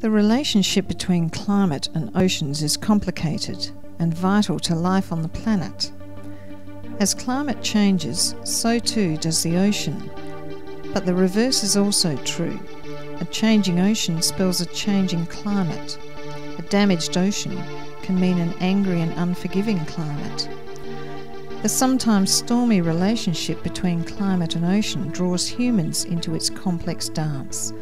The relationship between climate and oceans is complicated and vital to life on the planet. As climate changes, so too does the ocean. But the reverse is also true. A changing ocean spells a changing climate. A damaged ocean can mean an angry and unforgiving climate. The sometimes stormy relationship between climate and ocean draws humans into its complex dance,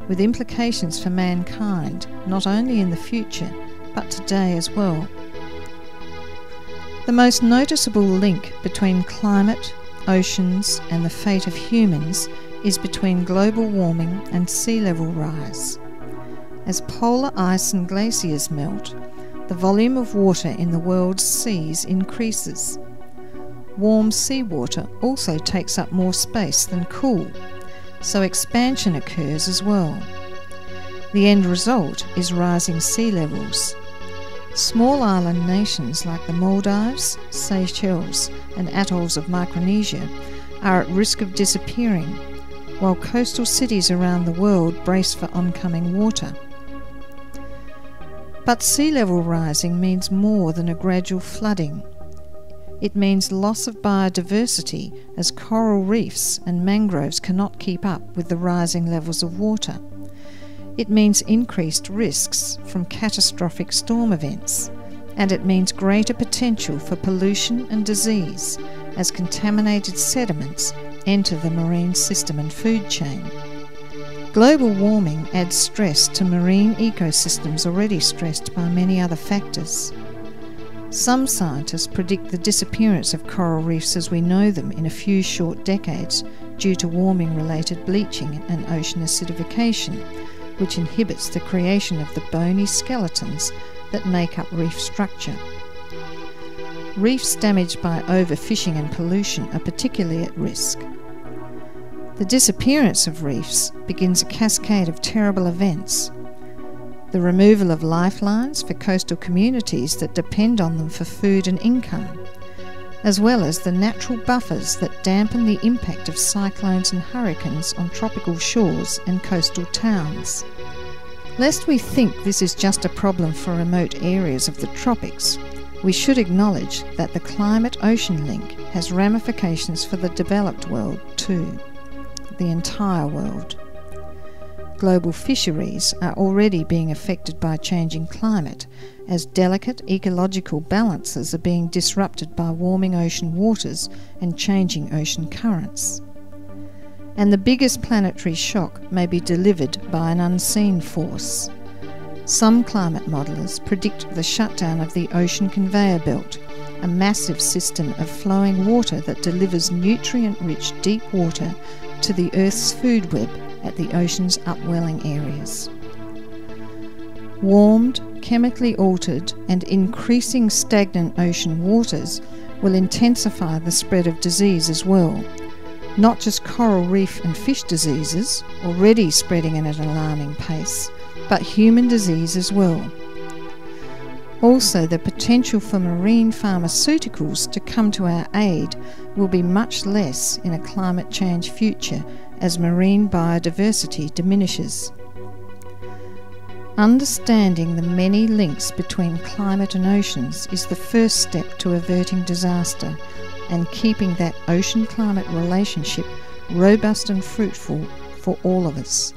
with implications for mankind not only in the future, but today as well. The most noticeable link between climate, oceans, and the fate of humans is between global warming and sea level rise. As polar ice and glaciers melt, the volume of water in the world's seas increases. Warm seawater also takes up more space than cool, so expansion occurs as well. The end result is rising sea levels. Small island nations like the Maldives, Seychelles, and atolls of Micronesia are at risk of disappearing, while coastal cities around the world brace for oncoming water. But sea level rising means more than a gradual flooding. It means loss of biodiversity as coral reefs and mangroves cannot keep up with the rising levels of water. It means increased risks from catastrophic storm events, and it means greater potential for pollution and disease as contaminated sediments enter the marine system and food chain. Global warming adds stress to marine ecosystems already stressed by many other factors. Some scientists predict the disappearance of coral reefs as we know them in a few short decades due to warming-related bleaching and ocean acidification, which inhibits the creation of the bony skeletons that make up reef structure. Reefs damaged by overfishing and pollution are particularly at risk. The disappearance of reefs begins a cascade of terrible events. The removal of lifelines for coastal communities that depend on them for food and income, as well as the natural buffers that dampen the impact of cyclones and hurricanes on tropical shores and coastal towns. Lest we think this is just a problem for remote areas of the tropics, we should acknowledge that the climate-ocean link has ramifications for the developed world too, the entire world. Global fisheries are already being affected by changing climate, as delicate ecological balances are being disrupted by warming ocean waters and changing ocean currents. And the biggest planetary shock may be delivered by an unseen force. Some climate modellers predict the shutdown of the ocean conveyor belt, a massive system of flowing water that delivers nutrient-rich deep water to the Earth's food web at the ocean's upwelling areas. Warmed, chemically altered and increasing stagnant ocean waters will intensify the spread of disease as well, not just coral reef and fish diseases, already spreading at an alarming pace, but human disease as well. Also, the potential for marine pharmaceuticals to come to our aid will be much less in a climate change future as marine biodiversity diminishes. Understanding the many links between climate and oceans is the first step to averting disaster and keeping that ocean-climate relationship robust and fruitful for all of us.